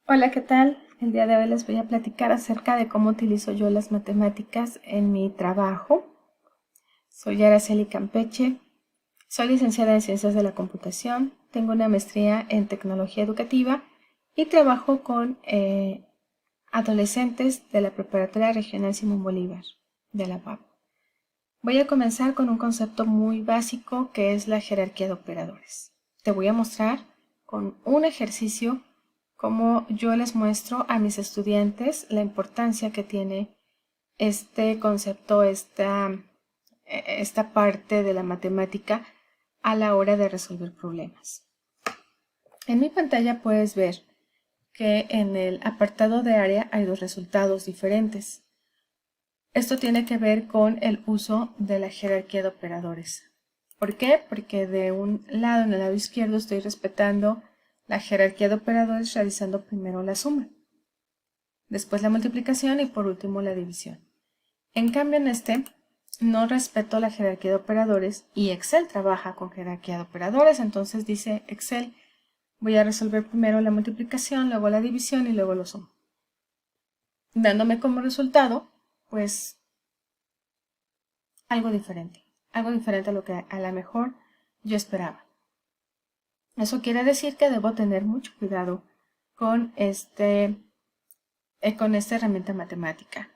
Hola, ¿qué tal? El día de hoy les voy a platicar acerca de cómo utilizo yo las matemáticas en mi trabajo. Soy Araceli Campeche, soy licenciada en Ciencias de la Computación, tengo una maestría en Tecnología Educativa y trabajo con adolescentes de la Preparatoria Regional Simón Bolívar de la UAP. Voy a comenzar con un concepto muy básico que es la jerarquía de operadores. Te voy a mostrar con un ejercicio cómo yo les muestro a mis estudiantes la importancia que tiene este concepto, esta parte de la matemática a la hora de resolver problemas. En mi pantalla puedes ver que en el apartado de área hay dos resultados diferentes. Esto tiene que ver con el uso de la jerarquía de operadores. ¿Por qué? Porque de un lado, en el lado izquierdo, estoy respetando la jerarquía de operadores realizando primero la suma, después la multiplicación y por último la división. En cambio, en este no respeto la jerarquía de operadores y Excel trabaja con jerarquía de operadores, entonces dice Excel, voy a resolver primero la multiplicación, luego la división y luego lo sumo, dándome como resultado, pues, algo diferente a lo que a lo mejor yo esperaba. Eso quiere decir que debo tener mucho cuidado con con esta herramienta matemática.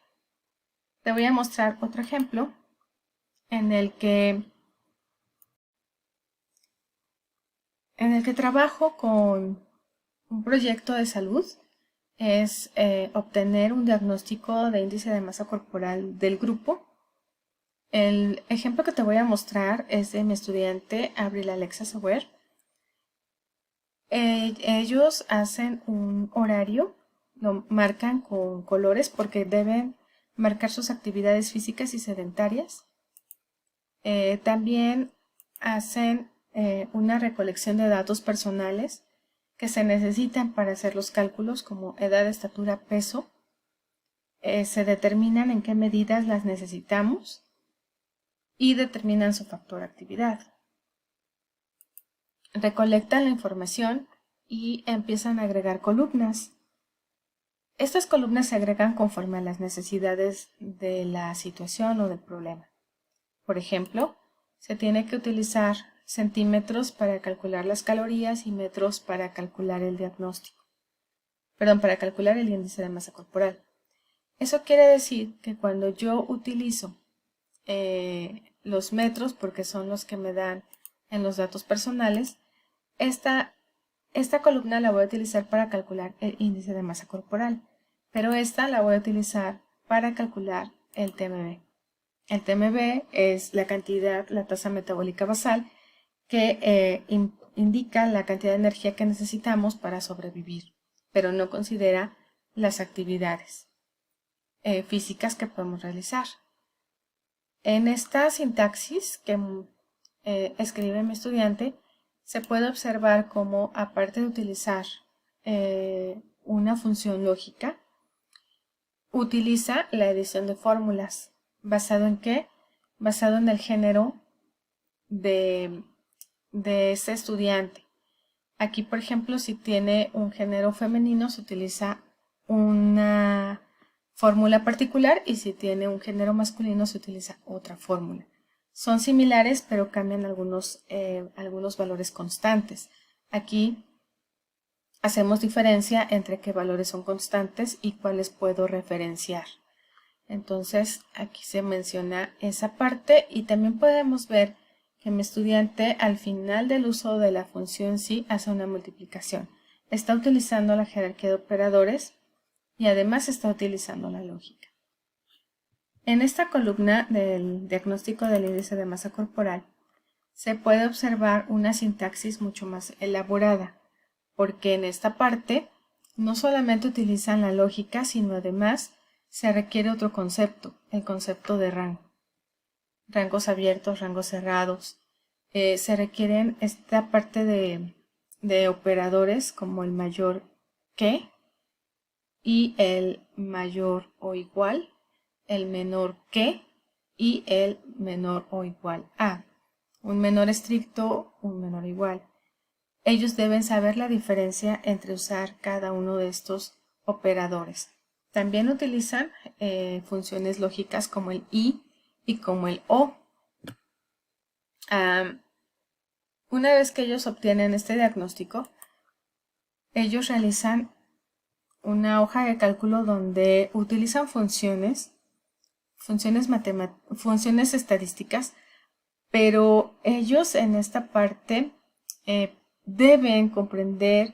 Te voy a mostrar otro ejemplo en el que, trabajo con un proyecto de salud. Es obtener un diagnóstico de índice de masa corporal del grupo. El ejemplo que te voy a mostrar es de mi estudiante Abril Alexa Sower. Ellos hacen un horario, lo marcan con colores porque deben marcar sus actividades físicas y sedentarias. También hacen una recolección de datos personales que se necesitan para hacer los cálculos como edad, estatura, peso. Se determinan en qué medidas las necesitamos y determinan su factor actividad. Recolectan la información y empiezan a agregar columnas. Estas columnas se agregan conforme a las necesidades de la situación o del problema. Por ejemplo, se tiene que utilizar centímetros para calcular las calorías y metros para calcular el diagnóstico. Para calcular el índice de masa corporal. Eso quiere decir que cuando yo utilizo los metros, porque son los que me dan en los datos personales, esta columna la voy a utilizar para calcular el índice de masa corporal, pero esta la voy a utilizar para calcular el TMB. El TMB es la cantidad, la tasa metabólica basal, que indica la cantidad de energía que necesitamos para sobrevivir, pero no considera las actividades físicas que podemos realizar. En esta sintaxis que escribe mi estudiante, se puede observar cómo, aparte de utilizar una función lógica, utiliza la edición de fórmulas. ¿Basado en qué? Basado en el género de ese estudiante. Aquí, por ejemplo, si tiene un género femenino, se utiliza una fórmula particular y si tiene un género masculino, se utiliza otra fórmula. Son similares, pero cambian algunos valores constantes. Aquí hacemos diferencia entre qué valores son constantes y cuáles puedo referenciar. Entonces, aquí se menciona esa parte y también podemos ver que mi estudiante al final del uso de la función sí hace una multiplicación. Está utilizando la jerarquía de operadores y además está utilizando la lógica. En esta columna del diagnóstico del índice de masa corporal se puede observar una sintaxis mucho más elaborada, porque en esta parte no solamente utilizan la lógica, sino además se requiere otro concepto, el concepto de rango. Rangos abiertos, rangos cerrados. Se requieren esta parte de operadores como el mayor que y el mayor o igual, el menor que y el menor o igual a. Un menor estricto, un menor igual. ellos deben saber la diferencia entre usar cada uno de estos operadores. También utilizan funciones lógicas como el y como el o. Una vez que ellos obtienen este diagnóstico, ellos realizan una hoja de cálculo donde utilizan funciones estadísticas, pero ellos en esta parte deben comprender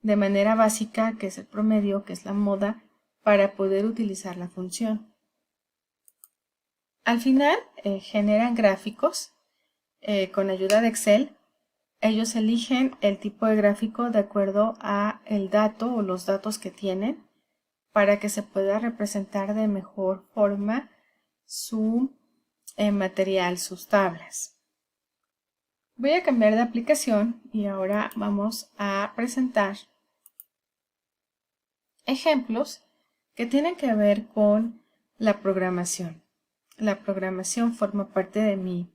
de manera básica qué es el promedio, qué es la moda, para poder utilizar la función. Al final generan gráficos con ayuda de Excel. Ellos eligen el tipo de gráfico de acuerdo a el dato o los datos que tienen para que se pueda representar de mejor forma su material, sus tablas. Voy a cambiar de aplicación y ahora vamos a presentar ejemplos que tienen que ver con la programación. La programación forma parte de mi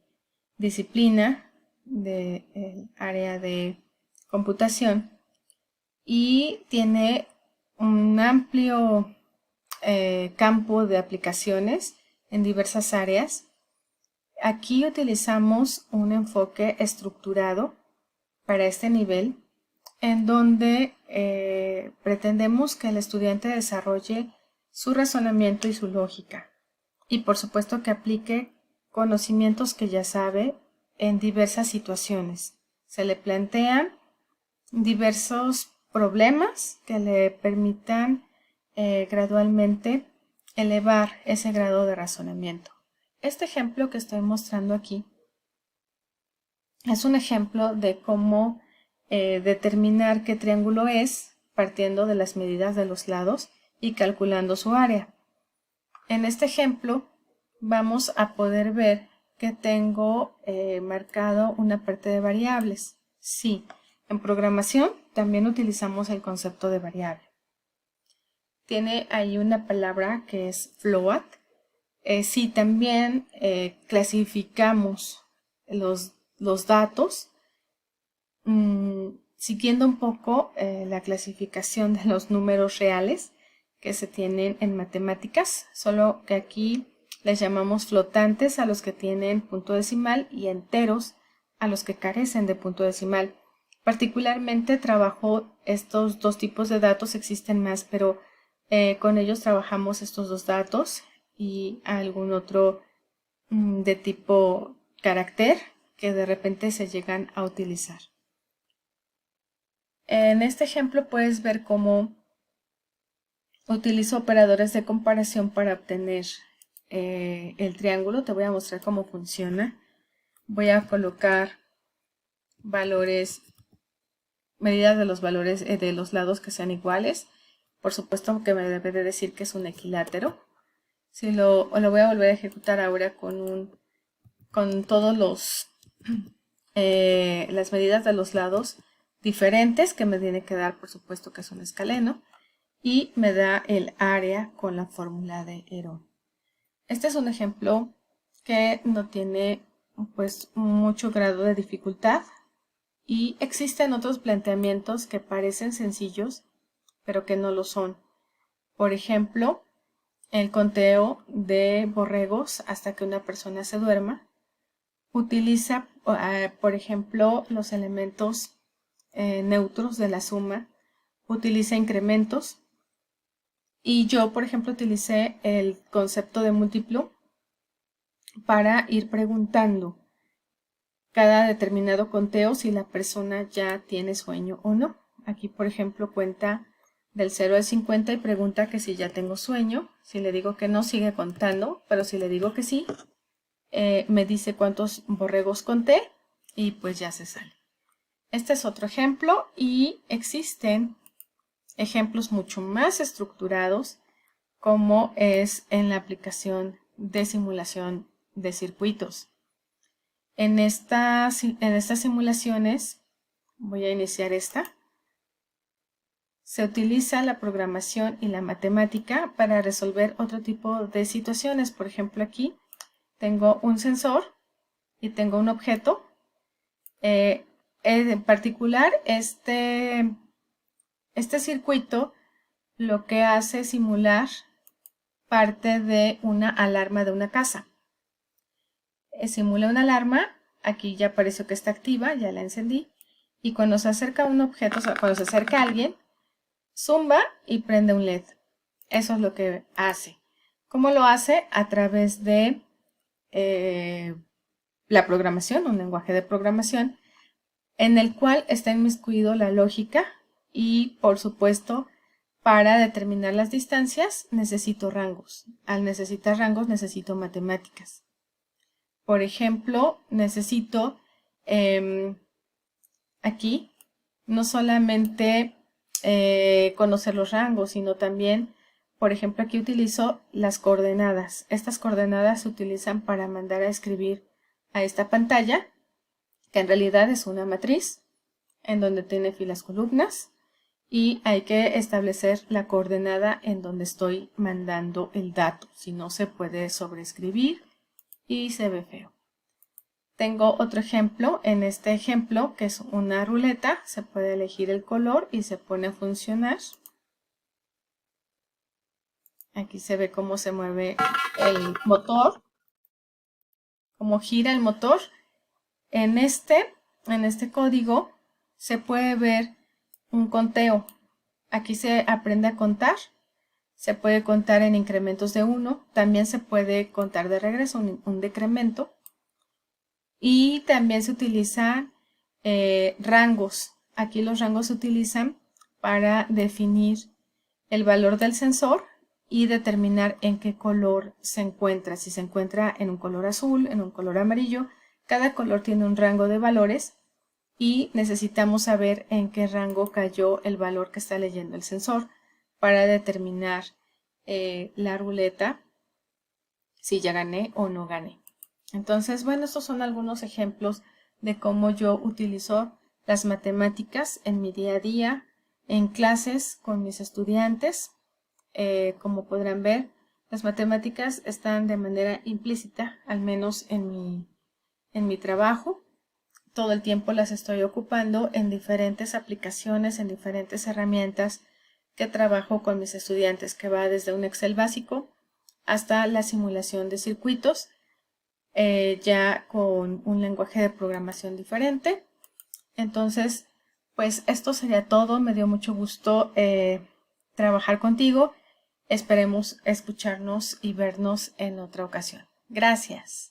disciplina del área de computación y tiene un amplio campo de aplicaciones en diversas áreas. Aquí utilizamos un enfoque estructurado para este nivel, en donde pretendemos que el estudiante desarrolle su razonamiento y su lógica, y por supuesto que aplique conocimientos que ya sabe en diversas situaciones. Se le plantean diversos problemas que le permitan gradualmente elevar ese grado de razonamiento. Este ejemplo que estoy mostrando aquí es un ejemplo de cómo determinar qué triángulo es partiendo de las medidas de los lados y calculando su área. En este ejemplo vamos a poder ver que tengo marcado una parte de variables. Sí, en programación también utilizamos el concepto de variable. Tiene ahí una palabra que es float. Sí, también clasificamos los datos siguiendo un poco la clasificación de los números reales que se tienen en matemáticas, solo que aquí les llamamos flotantes a los que tienen punto decimal y enteros a los que carecen de punto decimal. Particularmente trabajo estos dos tipos de datos, existen más, pero con ellos trabajamos estos dos datos y algún otro de tipo carácter que de repente se llegan a utilizar. En este ejemplo puedes ver cómo utilizo operadores de comparación para obtener el triángulo. Te voy a mostrar cómo funciona. Voy a colocar valores, medidas de los valores de los lados que sean iguales. Por supuesto que me debe de decir que es un equilátero. Si lo voy a volver a ejecutar ahora con todos las medidas de los lados diferentes que me tiene que dar, por supuesto que es un escaleno, y me da el área con la fórmula de Herón. Este es un ejemplo que no tiene pues mucho grado de dificultad y existen otros planteamientos que parecen sencillos pero que no lo son. Por ejemplo, el conteo de borregos hasta que una persona se duerma. Utiliza, por ejemplo, los elementos neutros de la suma, utiliza incrementos y yo, por ejemplo, utilicé el concepto de múltiplo para ir preguntando cada determinado conteo si la persona ya tiene sueño o no. Aquí, por ejemplo, cuenta del 0 al 50 y pregunta que si ya tengo sueño. Si le digo que no, sigue contando, pero si le digo que sí, me dice cuántos borregos conté y pues ya se sale. Este es otro ejemplo y existen ejemplos mucho más estructurados como es en la aplicación de simulación de circuitos. En estas simulaciones, voy a iniciar esta, se utiliza la programación y la matemática para resolver otro tipo de situaciones. Por ejemplo, aquí tengo un sensor y tengo un objeto. En particular, este circuito lo que hace es simular parte de una alarma de una casa. Simula una alarma, aquí ya apareció que está activa, ya la encendí, y cuando se acerca un objeto, o sea, cuando se acerca alguien, zumba y prende un LED. Eso es lo que hace. ¿Cómo lo hace? A través de la programación, un lenguaje de programación, en el cual está inmiscuido la lógica y, por supuesto, para determinar las distancias necesito rangos. Al necesitar rangos necesito matemáticas. Por ejemplo, necesito aquí no solamente conocer los rangos, sino también, por ejemplo, aquí utilizo las coordenadas. Estas coordenadas se utilizan para mandar a escribir a esta pantalla, que en realidad es una matriz, en donde tiene filas, columnas, y hay que establecer la coordenada en donde estoy mandando el dato, si no se puede sobreescribir y se ve feo. Tengo otro ejemplo, en este ejemplo que es una ruleta, se puede elegir el color y se pone a funcionar. Aquí se ve cómo se mueve el motor, cómo gira el motor. En este código se puede ver un conteo. Aquí se aprende a contar. Se puede contar en incrementos de 1. También se puede contar de regreso, un decremento. Y también se utilizan rangos. Aquí los rangos se utilizan para definir el valor del sensor y determinar en qué color se encuentra. Si se encuentra en un color azul, en un color amarillo. Cada color tiene un rango de valores y necesitamos saber en qué rango cayó el valor que está leyendo el sensor para determinar la ruleta, si ya gané o no gané. Entonces, bueno, estos son algunos ejemplos de cómo yo utilizo las matemáticas en mi día a día, en clases con mis estudiantes. Como podrán ver, las matemáticas están de manera implícita, al menos en mi trabajo. Todo el tiempo las estoy ocupando en diferentes aplicaciones, en diferentes herramientas que trabajo con mis estudiantes, que va desde un Excel básico hasta la simulación de circuitos, ya con un lenguaje de programación diferente. Entonces, pues esto sería todo. Me dio mucho gusto trabajar contigo. Esperemos escucharnos y vernos en otra ocasión. Gracias.